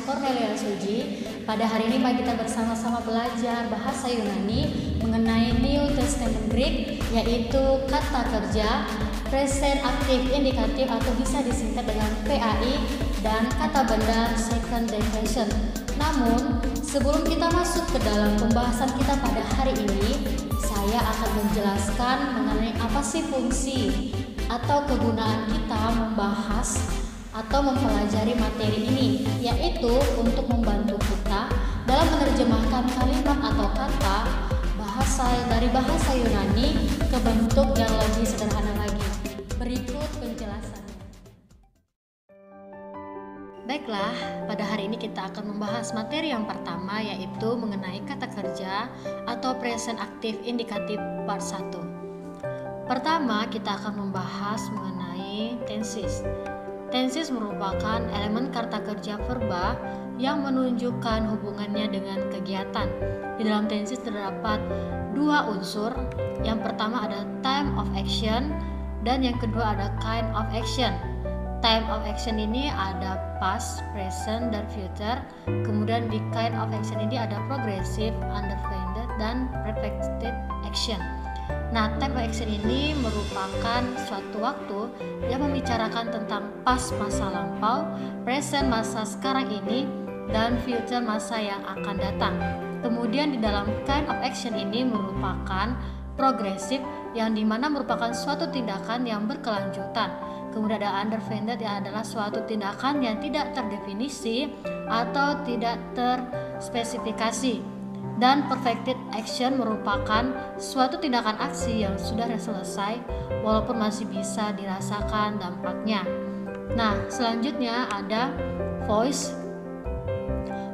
Cornelia Suji. Pada hari ini mari kita bersama-sama belajar bahasa Yunani mengenai New Testament Greek, yaitu kata kerja, present active indikatif atau bisa disingkat dengan PAI, dan kata benda second declension. Namun, sebelum kita masuk ke dalam pembahasan kita pada hari ini, saya akan menjelaskan mengenai apa sih fungsi atau kegunaan kita membahas atau mempelajari materi ini, yaitu untuk membantu kita dalam menerjemahkan kalimat atau kata dari bahasa Yunani ke bentuk yang lebih sederhana lagi. Berikut penjelasannya. Baiklah, pada hari ini kita akan membahas materi yang pertama, yaitu mengenai kata kerja atau present active indikatif part 1. Pertama, kita akan membahas mengenai tenses. Tenses merupakan elemen kata kerja verba yang menunjukkan hubungannya dengan kegiatan. Di dalam tenses terdapat dua unsur. Yang pertama ada time of action dan yang kedua ada kind of action. Time of action ini ada past, present, dan future. Kemudian di kind of action ini ada progressive, understated, dan perfected action. Nah, time of action ini merupakan suatu waktu yang membicarakan tentang past masa lampau, present masa sekarang ini, dan future masa yang akan datang. Kemudian di dalam kind of action ini merupakan progressive yang dimana merupakan suatu tindakan yang berkelanjutan. Kemudian ada understated yang adalah suatu tindakan yang tidak terdefinisi atau tidak terspesifikasi. Dan perfected action merupakan suatu tindakan aksi yang sudah selesai walaupun masih bisa dirasakan dampaknya. Nah, selanjutnya ada voice.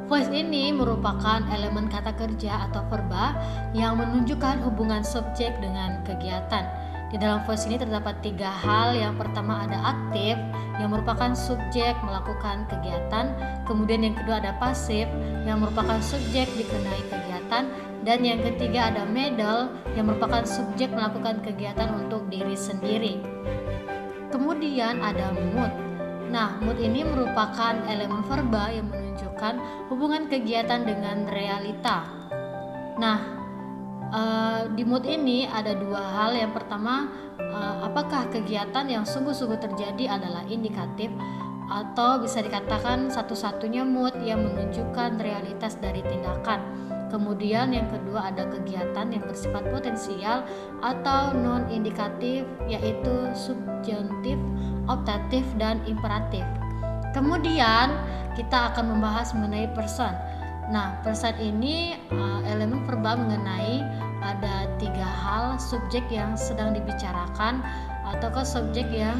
Voice ini merupakan elemen kata kerja atau verba yang menunjukkan hubungan subjek dengan kegiatan. Di dalam voice ini terdapat tiga hal. Yang pertama ada aktif yang merupakan subjek melakukan kegiatan. Kemudian yang kedua ada pasif yang merupakan subjek dikenai kegiatan. Dan yang ketiga ada middle yang merupakan subjek melakukan kegiatan untuk diri sendiri. Kemudian ada mood. Nah, mood ini merupakan elemen verba yang menunjukkan hubungan kegiatan dengan realita. Nah, di mood ini ada dua hal. Yang pertama, apakah kegiatan yang sungguh-sungguh terjadi adalah indikatif atau bisa dikatakan satu-satunya mood yang menunjukkan realitas dari tindakan. Kemudian yang kedua ada kegiatan yang bersifat potensial atau non-indikatif, yaitu subjuntif, optatif, dan imperatif. Kemudian kita akan membahas mengenai person. Nah, person ini elemen verba mengenai ada tiga hal: subjek yang sedang dibicarakan ataukah subjek yang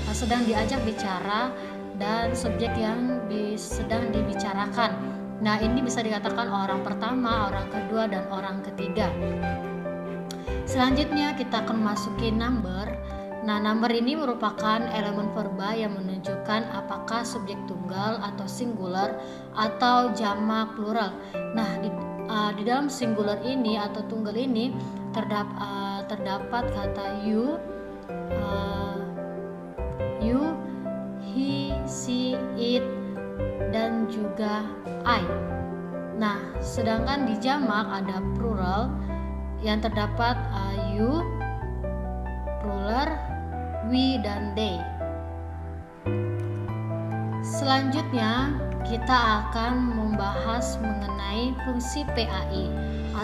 sedang diajak bicara, dan subjek yang sedang dibicarakan. Nah, ini bisa dikatakan orang pertama, orang kedua, dan orang ketiga. Selanjutnya kita akan masuki number. Nah, number ini merupakan elemen verba yang menunjukkan apakah subjek tunggal atau singular atau jamak plural. Nah, di dalam singular ini atau tunggal ini terdapat kata you, he, she, it, dan juga I. Nah, sedangkan di jamak ada plural yang terdapat you, plural, we, dan they. Selanjutnya kita akan membahas mengenai fungsi PAI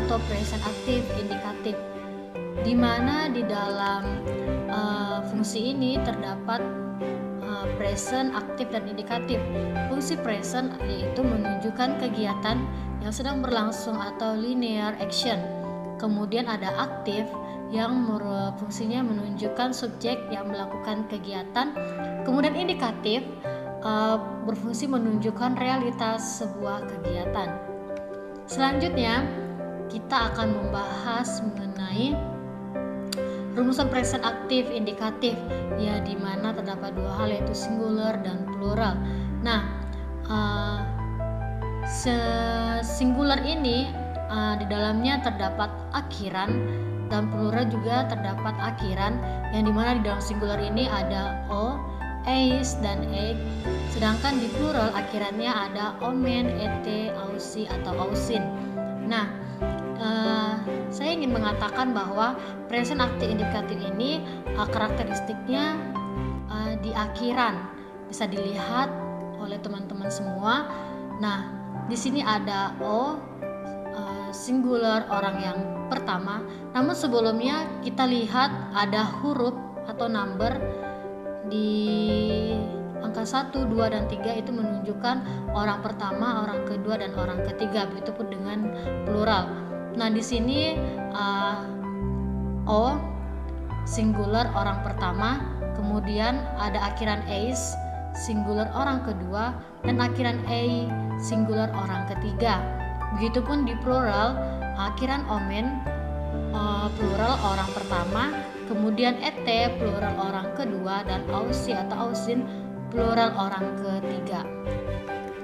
atau present active indikatif, di mana di dalam fungsi ini terdapat present, aktif, dan indikatif. Fungsi present yaitu menunjukkan kegiatan yang sedang berlangsung atau linear action. Kemudian ada aktif yang fungsinya menunjukkan subjek yang melakukan kegiatan. Kemudian indikatif berfungsi menunjukkan realitas sebuah kegiatan. Selanjutnya kita akan membahas mengenai rumusan present aktif indikatif, ya, di mana terdapat dua hal, yaitu singular dan plural. Nah, singular ini di dalamnya terdapat akhiran dan plural juga terdapat akhiran, yang dimana di dalam singular ini ada o, ais dan egg. Sedangkan di plural akhirannya ada omen, ete, ausi atau ausin. Nah, saya ingin mengatakan bahwa present active indikatif ini karakteristiknya di akhiran bisa dilihat oleh teman-teman semua. Nah, di sini ada o, singular orang yang pertama. Namun sebelumnya kita lihat ada huruf atau number di angka 1, 2, dan 3 itu menunjukkan orang pertama, orang kedua, dan orang ketiga. Begitupun dengan plural. Nah, di sini o singular orang pertama, kemudian ada akhiran ais singular orang kedua, dan akhiran a singular orang ketiga. Begitupun di plural akhiran omen plural orang pertama, kemudian ete plural orang kedua, dan ausi atau ausin plural orang ketiga.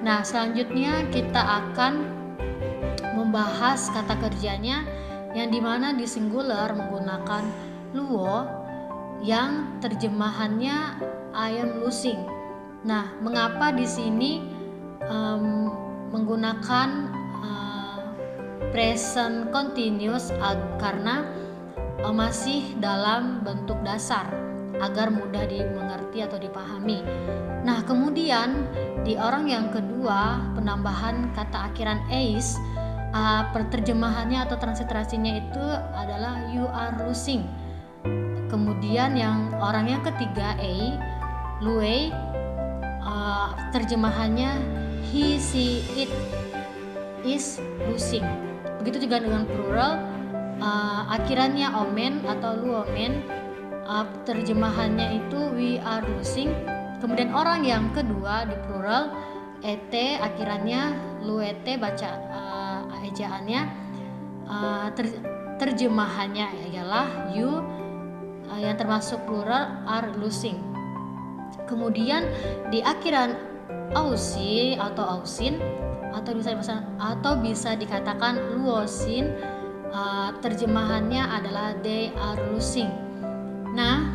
Nah, selanjutnya kita akan membahas kata kerjanya, yang dimana di singular menggunakan luo yang terjemahannya I am losing. Nah, mengapa di sini menggunakan present continuous? Karena masih dalam bentuk dasar agar mudah dimengerti atau dipahami. Nah, kemudian di orang yang kedua penambahan kata akhiran ais, terjemahannya atau transliterasinya itu adalah you are losing. Kemudian yang orang yang ketiga lue, terjemahannya he, she, it is losing. Begitu juga dengan plural, akhirannya omen atau luomen, terjemahannya itu we are losing. Kemudian orang yang kedua di plural ete, akhirannya luete, baca ejaannya, terjemahannya ialah you, yang termasuk plural are losing. Kemudian di akhiran ausi atau ausin atau bisa dikatakan luosin, terjemahannya adalah they are losing. Nah,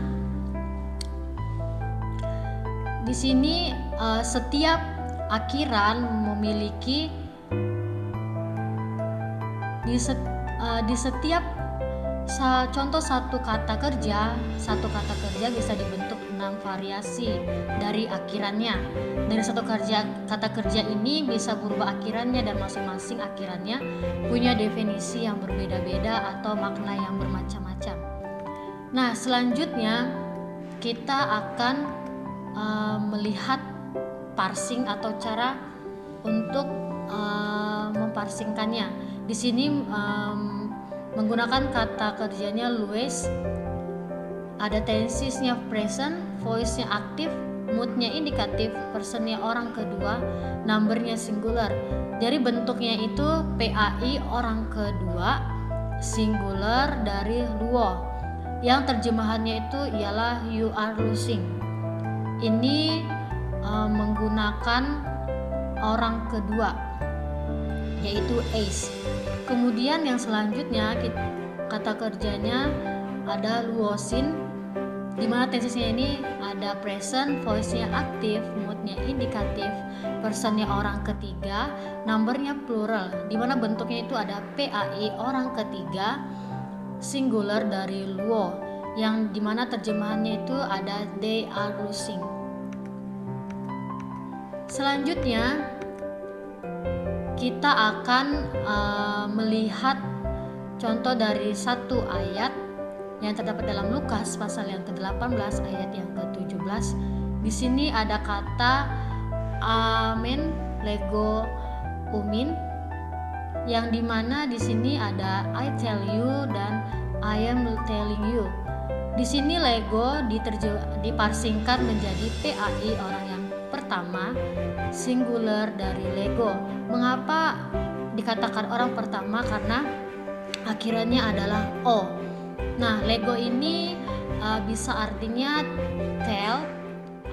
di sini setiap akhiran memiliki di setiap contoh satu kata kerja bisa dibentuk 6 variasi dari akhirannya. Dari satu kata kerja ini bisa berubah akhirannya, dan masing-masing akhirannya punya definisi yang berbeda-beda atau makna yang bermacam-macam. Nah, selanjutnya kita akan melihat parsing atau cara untuk memparsingkannya. Di sini menggunakan kata kerjanya lues, ada tensesnya present, voice-nya aktif, mood-nya indikatif, person-nya orang kedua, number-nya singular. Jadi bentuknya itu PAI orang kedua, singular dari luo, yang terjemahannya itu ialah you are losing. Ini menggunakan orang kedua, yaitu ace. Kemudian yang selanjutnya kata kerjanya ada luosin, di mana tensesnya ini ada present, voice-nya aktif, mood-nya indikatif, person-nya orang ketiga, number-nya plural, di mana bentuknya itu ada PAI orang ketiga, singular dari luo, yang di mana terjemahannya itu ada they are losing. Selanjutnya kita akan melihat contoh dari satu ayat yang terdapat dalam Lukas pasal yang ke-18 ayat yang ke-17. Di sini ada kata amen, lego, umin, yang dimana di sini ada I tell you dan I am telling you. Di sini lego diparsingkan menjadi PAI orang yang pertama, singular dari lego. Mengapa dikatakan orang pertama? Karena akhirannya adalah o. Nah, lego ini bisa artinya tell,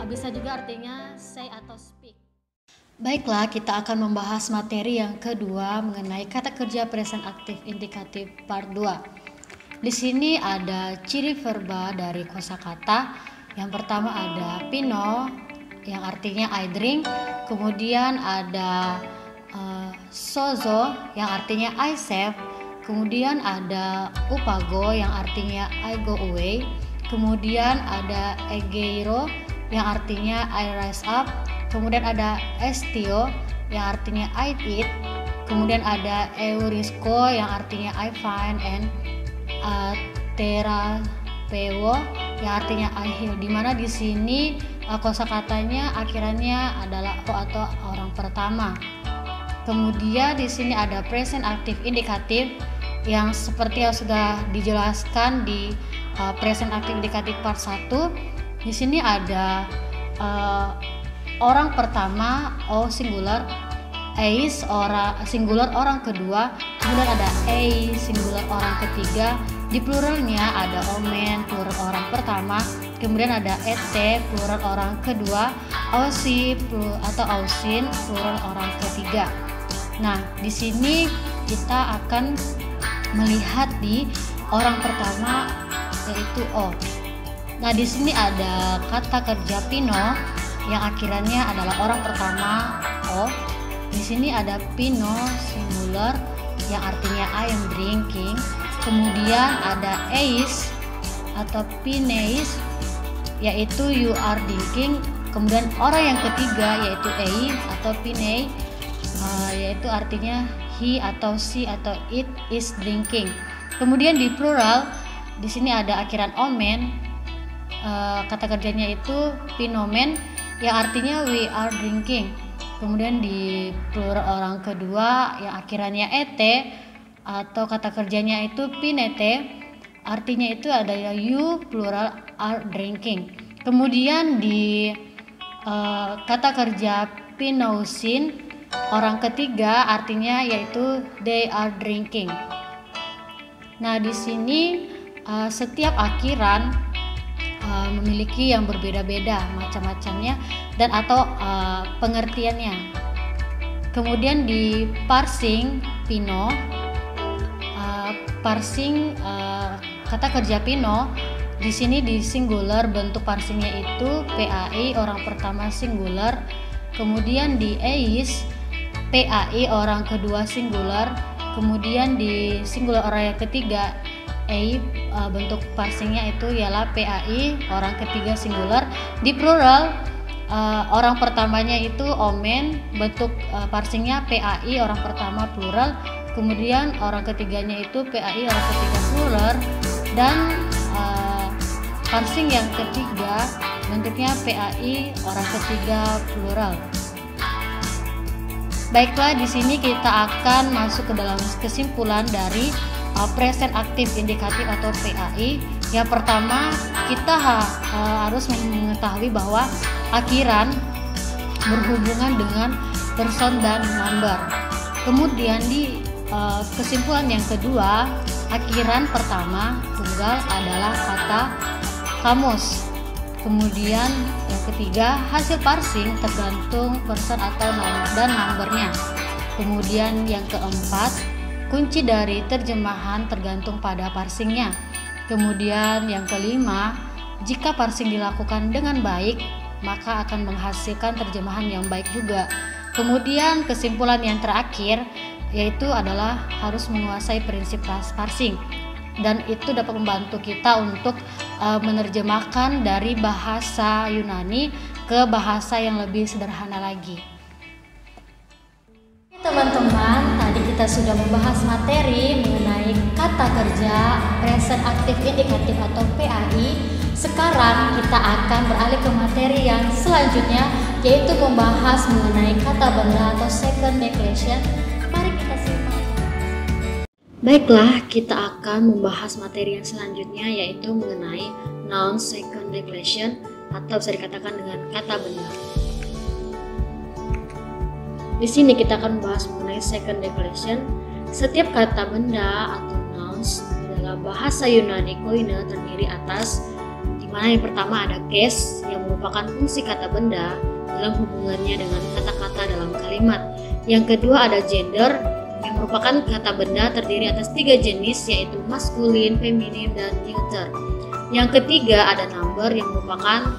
bisa juga artinya say atau speak. Baiklah, kita akan membahas materi yang kedua mengenai kata kerja present aktif indikatif part 2. Di sini ada ciri verba dari kosakata Yang pertama ada pino yang artinya I drink, kemudian ada sozo yang artinya I save, kemudian ada upago yang artinya I go away, kemudian ada egeiro yang artinya I rise up, kemudian ada estio yang artinya I eat, kemudian ada eurisco yang artinya I find, and terapewo yang artinya I heal, dimana di sini kosakatanya akhirannya adalah o atau orang pertama. Kemudian di sini ada present active indikatif yang seperti yang sudah dijelaskan di present active indikatif part 1. Di sini ada orang pertama o singular, is orang singular orang kedua, kemudian ada a singular orang ketiga. Di pluralnya ada omen plural orang pertama, kemudian ada et plural orang kedua, ausi atau ausin plural orang ketiga. Nah, di sini kita akan melihat di orang pertama yaitu o. Nah, di sini ada kata kerja pino yang akhirannya adalah orang pertama o. Di sini ada pino singular yang artinya I am drinking. Kemudian ada eis atau pineis yaitu you are drinking. Kemudian orang yang ketiga yaitu ei atau pinei yaitu artinya he atau she atau it is drinking. Kemudian di plural di sini ada akhiran omen, kata kerjanya itu pinomen yang artinya we are drinking. Kemudian di plural orang kedua yang akhirannya ete atau kata kerjanya itu pinete, artinya itu adalah you plural are drinking. Kemudian di kata kerja pinousin orang ketiga artinya yaitu they are drinking. Nah, di sini setiap akhiran memiliki yang berbeda-beda macam-macamnya dan atau pengertiannya. Kemudian di parsing pino, parsing kata kerja pino di sini di singular, bentuk parsingnya itu PAI orang pertama singular, kemudian di eis PAI orang kedua singular, kemudian di singular orang yang ketiga ei bentuk parsingnya itu ialah PAI orang ketiga singular. Di plural orang pertamanya itu omen, bentuk parsingnya PAI orang pertama plural, kemudian orang ketiganya itu PAI orang ketiga plural, dan parsing yang ketiga bentuknya PAI orang ketiga plural. Baiklah, di sini kita akan masuk ke dalam kesimpulan dari present active indikatif atau PAI. Yang pertama, kita harus mengetahui bahwa akhiran berhubungan dengan person dan number. Kemudian di kesimpulan yang kedua, akhiran pertama tunggal adalah kata kamus. Kemudian yang ketiga, hasil parsing tergantung person atau dan numbernya. Kemudian yang keempat, kunci dari terjemahan tergantung pada parsingnya. Kemudian yang kelima, jika parsing dilakukan dengan baik, maka akan menghasilkan terjemahan yang baik juga. Kemudian kesimpulan yang terakhir yaitu adalah harus menguasai prinsip parsing, dan itu dapat membantu kita untuk menerjemahkan dari bahasa Yunani ke bahasa yang lebih sederhana lagi. Teman-teman, tadi kita sudah membahas materi mengenai kata kerja present active indicative atau PAI. Sekarang kita akan beralih ke materi yang selanjutnya, yaitu membahas mengenai kata benda atau second declension. Mari kita simak. Baiklah, kita akan membahas materi yang selanjutnya, yaitu mengenai noun second declension atau bisa dikatakan dengan kata benda. Di sini kita akan membahas mengenai second declension. Setiap kata benda atau nouns di dalam bahasa Yunani Koine terdiri atas, di mana yang pertama ada case yang merupakan fungsi kata benda dalam hubungannya dengan kata-kata dalam kalimat. Yang kedua ada gender yang merupakan kata benda terdiri atas 3 jenis, yaitu maskulin, feminin, dan neuter. Yang ketiga ada number yang merupakan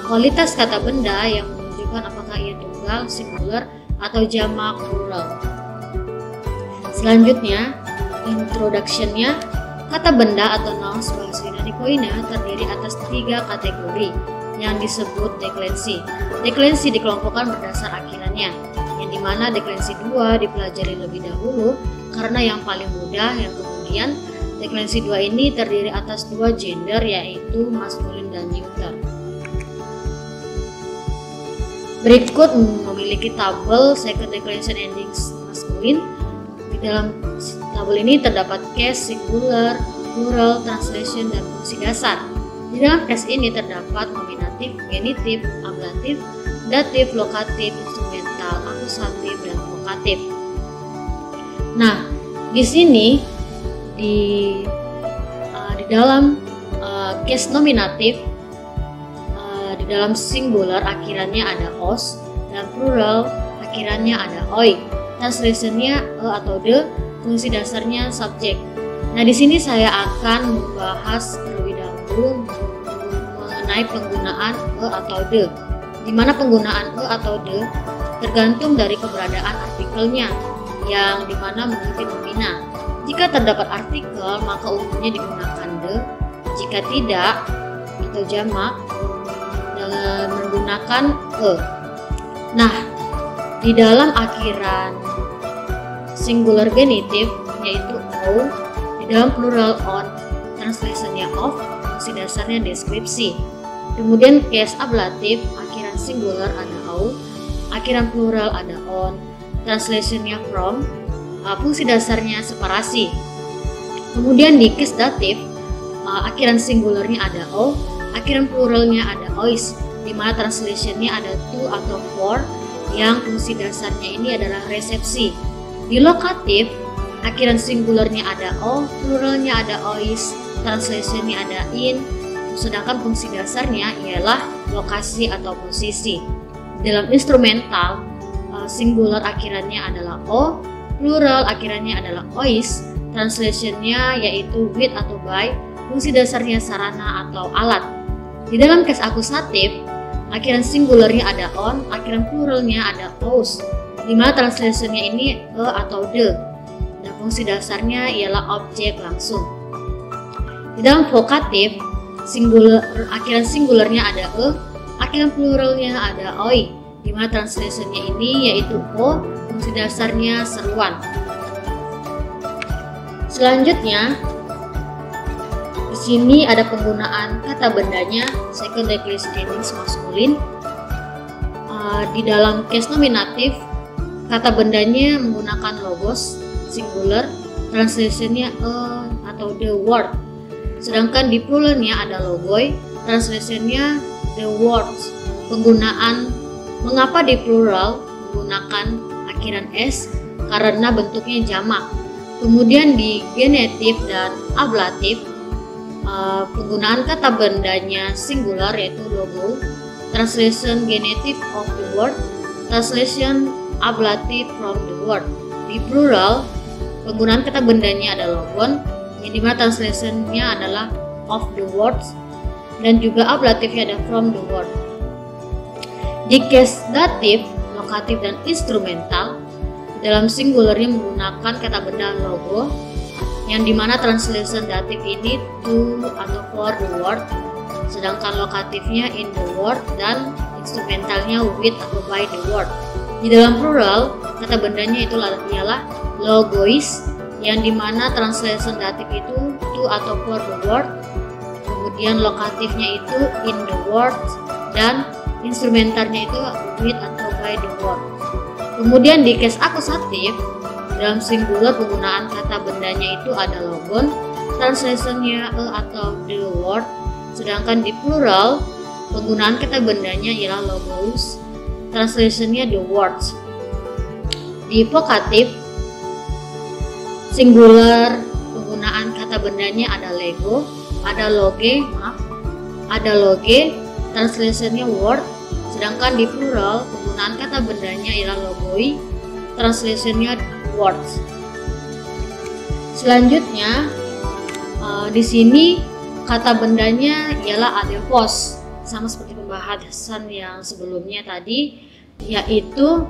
kualitas kata benda yang menunjukkan apakah ia tunggal, singular, atau jamak, plural. Selanjutnya, introduction-nya, kata benda atau nouns bahasa Yunani Koine terdiri atas 3 kategori yang disebut deklensi. Deklensi dikelompokkan berdasar akhirannya, yang dimana deklensi 2 dipelajari lebih dahulu karena yang paling mudah, yang kemudian deklensi 2 ini terdiri atas 2 gender yaitu maskulin dan neuter. Berikut memiliki tabel second declension endings maskulin. Di dalam tabel ini terdapat case, singular, plural, translation, dan fungsi dasar. Di dalam case ini terdapat nominatif, genitif, ablatif, datif, lokatif, instrumental, akusatif, dan vokatif. Nah, di sini di dalam case nominatif, di dalam singular akhirannya ada os dan plural akhirannya ada oi. Translationnya atau the, fungsi dasarnya subjek. Nah, di sini saya akan membahas terlebih dahulu mengenai penggunaan atau the. Di mana penggunaan atau the tergantung dari keberadaan artikelnya, yang dimana mengikuti nomina. Jika terdapat artikel, maka umumnya digunakan the. Jika tidak atau jamak, menggunakan Nah, di dalam akhiran singular genitif yaitu o, di dalam plural on, translationnya of, fungsi dasarnya deskripsi. Kemudian case ablatif, akhiran singular ada o, akhiran plural ada on, translationnya from, fungsi dasarnya separasi. Kemudian di case datif, akhiran singularnya ada o, akhiran pluralnya ada ois, di mana translationnya ada to atau for, yang fungsi dasarnya ini adalah resepsi. Di lokatif, akhiran singularnya ada o, pluralnya ada ois, translationnya ada in, sedangkan fungsi dasarnya ialah lokasi atau posisi. Dalam instrumental, singular akhirannya adalah o, plural akhirannya adalah ois, translationnya yaitu with atau by, fungsi dasarnya sarana atau alat. Di dalam case akusatif, akhiran singularnya ada on, akhiran pluralnya ada os, di mana translationnya ini atau the, dan fungsi dasarnya ialah objek langsung. Di dalam vokatif, akhiran singularnya ada akhiran pluralnya ada oi, di mana translationnya ini yaitu o, fungsi dasarnya seruan. Selanjutnya, di sini ada penggunaan kata bendanya second declension endings maskulin. Di dalam case nominatif, kata bendanya menggunakan logos singular, translationnya atau the word. Sedangkan di pluralnya ada logoi, translationnya the words. Penggunaan mengapa di plural menggunakan akhiran s karena bentuknya jamak. Kemudian di genitif dan ablatif, penggunaan kata bendanya singular yaitu logo, translation genitive of the word, translation ablative from the word. Di plural, penggunaan kata bendanya ada logon, yang dimana translationnya adalah of the words, dan juga ablatifnya ada from the word. Di case datif, lokatif, dan instrumental, dalam singularnya menggunakan kata benda logo, yang dimana translation datif ini to atau for the word, sedangkan lokatifnya in the word, dan instrumentalnya with atau by the word. Di dalam plural, kata bendanya itu ialah logois, yang dimana translation datif itu to atau for the word, kemudian lokatifnya itu in the word, dan instrumentalnya itu with atau by the word. Kemudian di case akusatif, dalam singular penggunaan kata bendanya itu ada logon, translationnya atau the word, sedangkan di plural penggunaan kata bendanya ialah logos, translationnya the words. Di vokatif, singular penggunaan kata bendanya ada lego, ada loge, translationnya word, sedangkan di plural penggunaan kata bendanya ialah logoi, translationnya words. Selanjutnya, di sini kata bendanya ialah adelphos, sama seperti pembahasan yang sebelumnya tadi, yaitu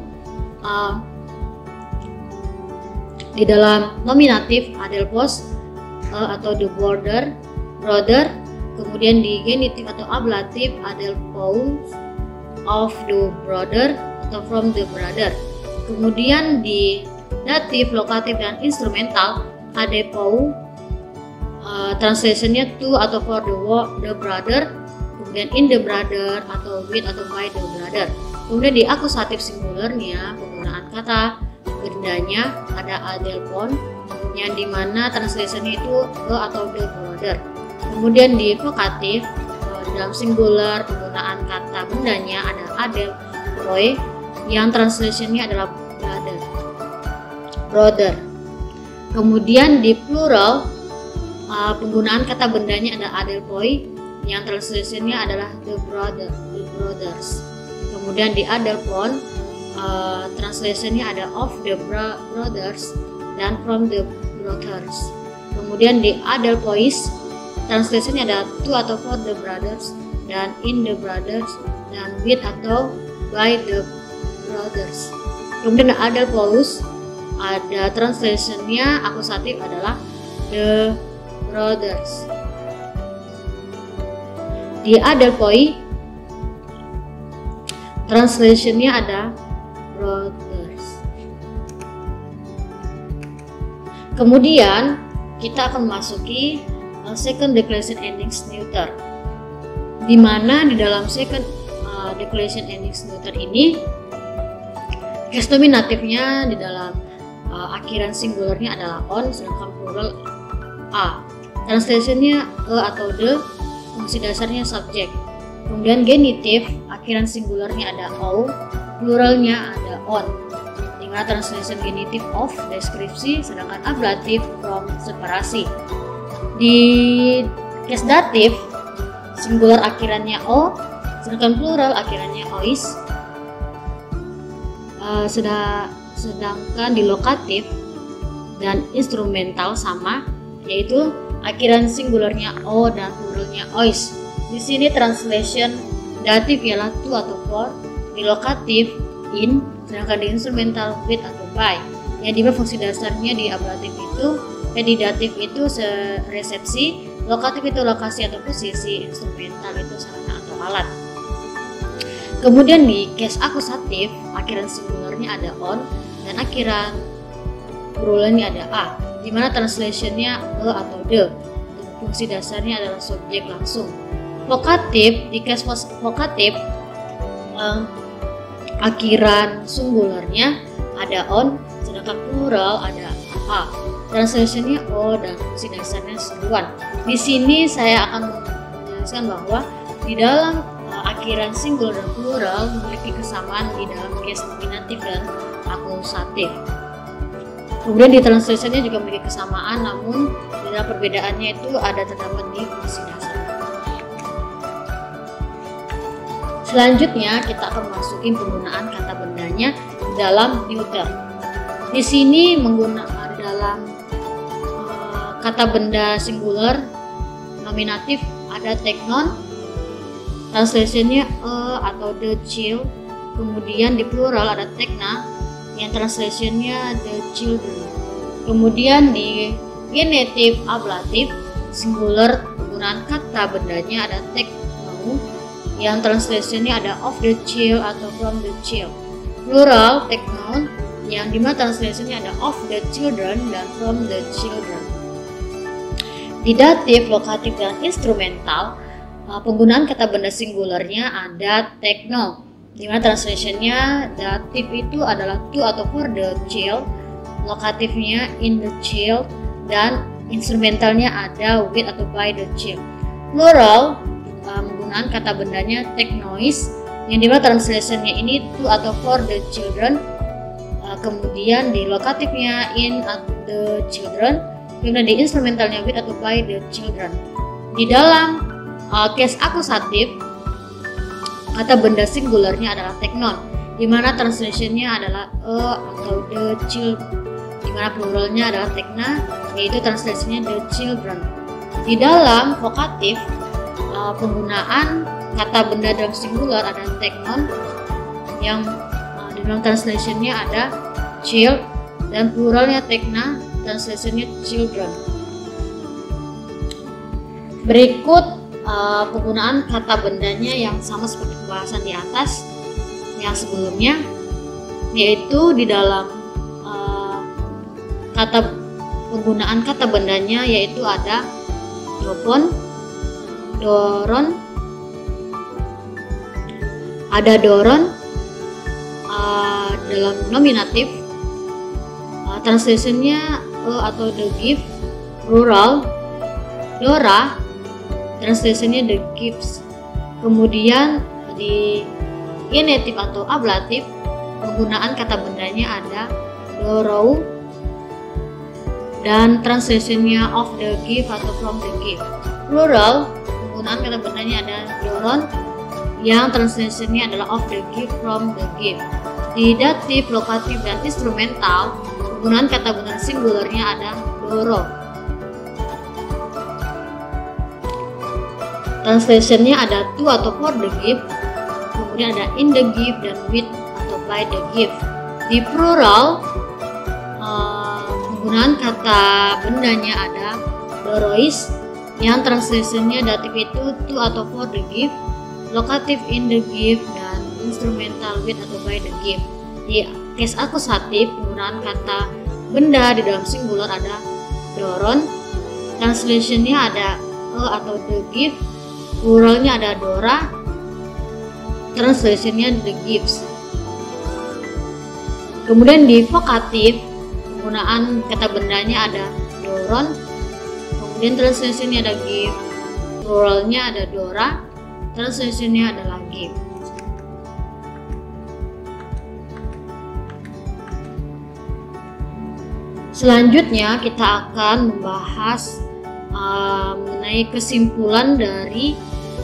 di dalam nominatif adelphos atau the brother, kemudian di genitif atau ablatif adelphos of the brother atau from the brother. Kemudian di datif, lokatif, dan instrumental adelphos translationnya to atau for the brother, kemudian in the brother atau with atau by the brother. Kemudian di akusatif singularnya penggunaan kata bendanya ada adelphon yang dimana translationnya itu the atau the brother. Kemudian di vokatif dalam singular penggunaan kata bendanya ada adelphoi yang translationnya adalah brother. Kemudian di plural penggunaan kata bendanya ada adelphoi yang translationnya adalah the brothers. Kemudian di adelphon translationnya ada of the brothers dan from the brothers. Kemudian di adelphois translationnya ada to atau for the brothers dan in the brothers dan with atau by the brothers. Kemudian di adelphous ada translationnya akusatif adalah the brothers. Di adelphoi translationnya ada brothers. Kemudian kita akan memasuki second declension endings neuter, di mana di dalam second declension endings neuter ini case nominatifnya di dalam akhiran singularnya adalah on, sedangkan plural a. Translationnya atau the, fungsi dasarnya subjek. Kemudian genitif akhiran singularnya ada o, pluralnya ada on. Dimana translation genitif of deskripsi, sedangkan ablatif from separasi. Di case datif singular akhirannya o, sedangkan plural akhirannya ois. Sedangkan di lokatif dan instrumental sama, yaitu akhiran singularnya o dan pluralnya ois. Di sini translation datif ialah to atau for, di lokatif in, sedangkan di instrumental with atau by. Yang dimana fungsi dasarnya di ablatif itu, di datif itu resepsi, lokatif itu lokasi atau posisi, instrumental itu sarana atau alat. Kemudian di case akusatif akhiran singularnya ada on dan akhiran pluralnya ada a, dimana translationnya atau the. Fungsi dasarnya adalah subjek langsung. Vokatif, di case vokatif akhiran singularnya ada on, sedangkan plural ada a. Translationnya o dan fungsi dasarnya seruan. Di sini saya akan menjelaskan bahwa di dalam akhiran singular dan plural memiliki kesamaan di dalam case nominatif dan akusatif. Kemudian di translationnya juga memiliki kesamaan, namun dalam perbedaannya itu ada terdapat di fungsi dasar. Selanjutnya kita akan masukin penggunaan kata bendanya dalam neuter. Di sini menggunakan dalam kata benda singular nominatif ada teknon, translationnya atau the child. Kemudian di plural ada tekna yang translationnya the children. Kemudian di genitif ablatif singular penggunaan kata bendanya ada tekno yang translationnya ada of the child atau from the child. Plural teknon yang dimana translationnya ada of the children dan from the children. Di datif, lokatif, dan instrumental penggunaan kata benda singularnya ada tekno, dimana translationnya datif itu adalah to atau for the child, lokatifnya in the child, dan instrumentalnya ada with atau by the child. Plural penggunaan kata bendanya teknois, yang dimana translationnya ini to atau for the children, kemudian di lokatifnya in the children, kemudian di instrumentalnya with atau by the children. Di dalam case akusatif kata benda singularnya adalah teknon, di mana translationnya adalah atau the child, di mana pluralnya adalah tekna, yaitu translationnya the children. Di dalam vokatif, penggunaan kata benda dalam singular ada teknon, yang di dalam translationnya ada child, dan pluralnya tekna, translationnya children. Berikut penggunaan kata bendanya yang sama seperti pembahasan di atas yang sebelumnya, yaitu di dalam penggunaan kata bendanya yaitu ada dopon, doron, ada doron dalam nominatif, translationnya atau the gift, plural, dora, translationnya the gifts. Kemudian di genetif atau ablatif, penggunaan kata bendanya ada dorou, dan translationnya of the gift atau from the gift. Plural, penggunaan kata bendanya ada doron, yang translationnya adalah of the gift, from the gift. Di datif, lokatif, dan instrumental, penggunaan kata benda singularnya ada doro. Translationnya ada to atau for the gift, kemudian ada in the gift dan with atau by the gift. Di plural, penggunaan kata bendanya ada dorois, yang translationnya datif itu to atau for the gift, lokatif in the gift, dan instrumental with atau by the gift. Di case akusatif, penggunaan kata benda di dalam singular ada doron, translationnya ada atau the gift, pluralnya ada dora, translationnya the gifts. Kemudian di vokatif, penggunaan kata bendanya ada doron, kemudian translationnya ada gift, pluralnya ada dora, translationnya adalah gift. Selanjutnya kita akan membahas mengenai kesimpulan dari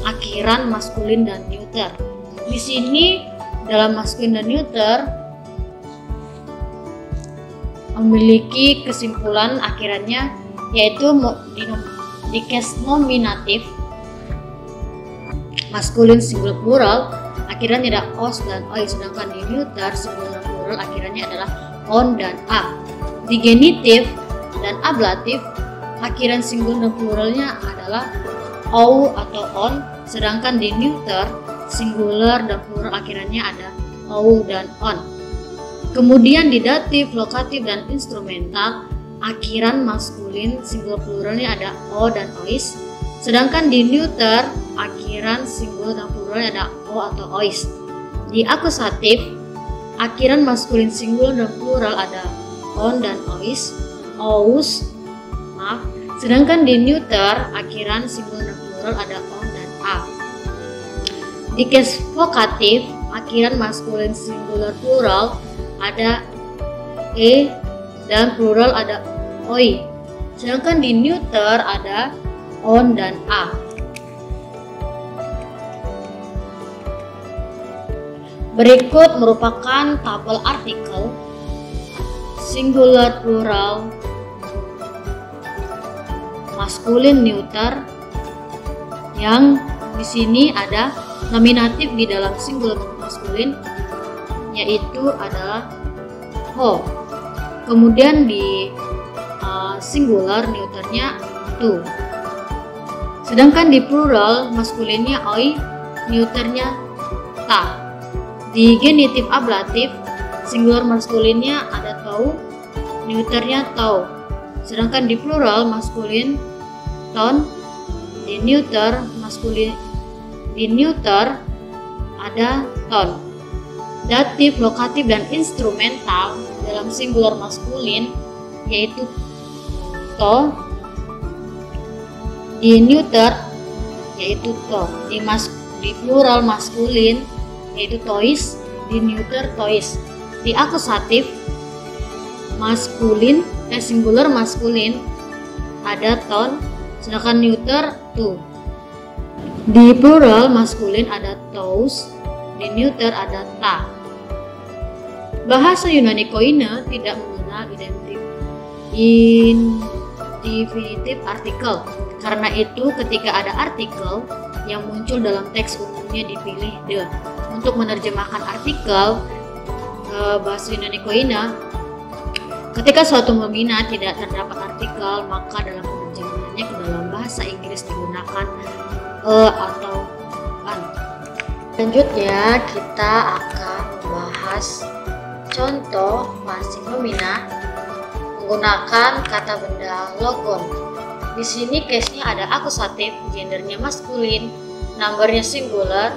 akhiran maskulin dan neuter. Di sini dalam maskulin dan neuter memiliki kesimpulan akhirannya, yaitu di case nominatif maskulin singular plural akhirannya ada os dan oi, sedangkan di neuter singular plural akhirannya adalah on dan a. Di genitif dan ablatif akhiran singular dan pluralnya adalah ou atau on, sedangkan di neuter singular dan plural akhirannya ada ou dan on. Kemudian di datif, lokatif, dan instrumental akhiran maskulin singular pluralnya ada o dan ois, sedangkan di neuter akhiran singular dan pluralnya ada o atau ois. Di akusatif akhiran maskulin singular dan plural ada on dan ois, ous, sedangkan di neuter akhiran singular dan plural ada on dan a. Di case vokatif akhiran maskulin singular plural ada e dan plural ada oi, sedangkan di neuter ada on dan a. Berikut merupakan tabel artikel singular plural maskulin neuter, yang di sini ada nominatif di dalam singular maskulin yaitu adalah ho, kemudian di singular neuternya tu, sedangkan di plural maskulinnya oi, neuternya ta. Di genitif ablatif singular maskulinnya ada tou, neuternya tau, sedangkan di plural maskulin ton. Di neuter maskulin, di neuter ada ton. Datif, lokatif, dan instrumental dalam singular maskulin yaitu to, di neuter yaitu to. Di plural maskulin yaitu tois, di neuter tois. Di akusatif maskulin singular maskulin ada ton, sedangkan neuter tu. Di plural maskulin ada tous, di neuter ada ta. Bahasa Yunani Koine tidak mengenal infinitive artikel Karena itu ketika ada artikel yang muncul dalam teks umumnya dipilih the. Untuk menerjemahkan artikel ke bahasa Yunani Koina, ketika suatu nomina tidak terdapat artikel, maka dalam penerjemahannya ke dalam bahasa Inggris digunakan atau an. Selanjutnya kita akan membahas contoh parsing nomina menggunakan kata benda logon. Di sini case-nya ada akusatif, gendernya maskulin, numbernya singular,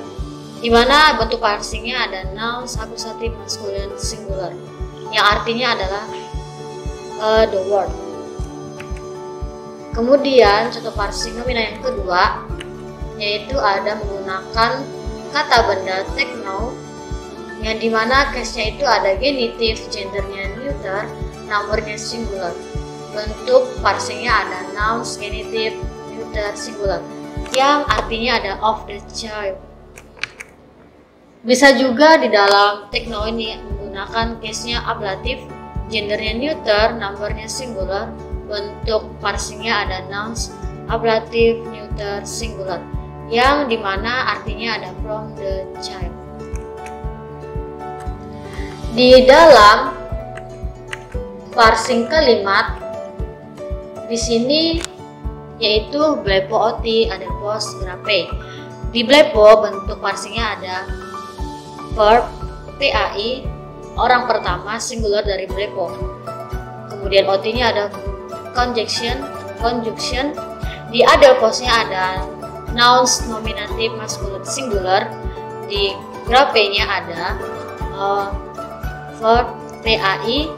di mana bentuk parsingnya ada nouns akusatif maskulin singular, yang artinya adalah the word. Kemudian contoh parsing nomina yang kedua, yaitu ada menggunakan kata benda techno, yang dimana case-nya itu ada genitif, gendernya neuter, numbernya singular. Bentuk parsingnya ada nouns, genitif, neuter, singular, yang artinya ada of the child. Bisa juga di dalam techno ini menggunakan case-nya ablatif, gendernya neuter, numbernya singular, bentuk parsingnya ada nouns, ablatif, neuter, singular, yang dimana artinya ada from the child. Di dalam parsing kalimat di sini yaitu blepo oti, ada pos grape. Di blepo bentuk parsingnya ada verb PAI, orang pertama singular dari blepo. Kemudian oti-nya ada conjunction. Di adel posnya ada nouns nominatif maskulin singular. Di grape-nya ada verb PAI,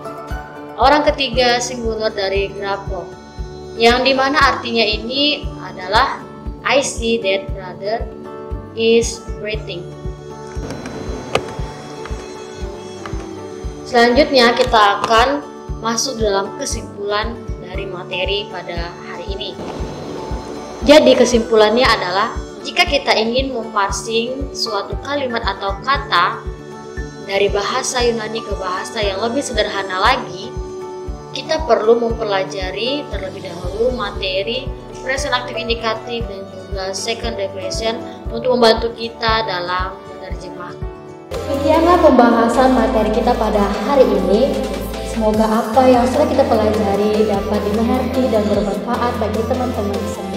orang ketiga singular dari grapo, yang dimana artinya ini adalah I see that brother is breathing. Selanjutnya kita akan masuk dalam kesimpulan dari materi pada hari ini. Jadi kesimpulannya adalah jika kita ingin memparsing suatu kalimat atau kata dari bahasa Yunani ke bahasa yang lebih sederhana lagi, kita perlu mempelajari terlebih dahulu materi present active indikatif dan juga second declension untuk membantu kita dalam menerjemah. Demikianlah pembahasan materi kita pada hari ini. Semoga apa yang sudah kita pelajari dapat dimengerti dan bermanfaat bagi teman-teman semua.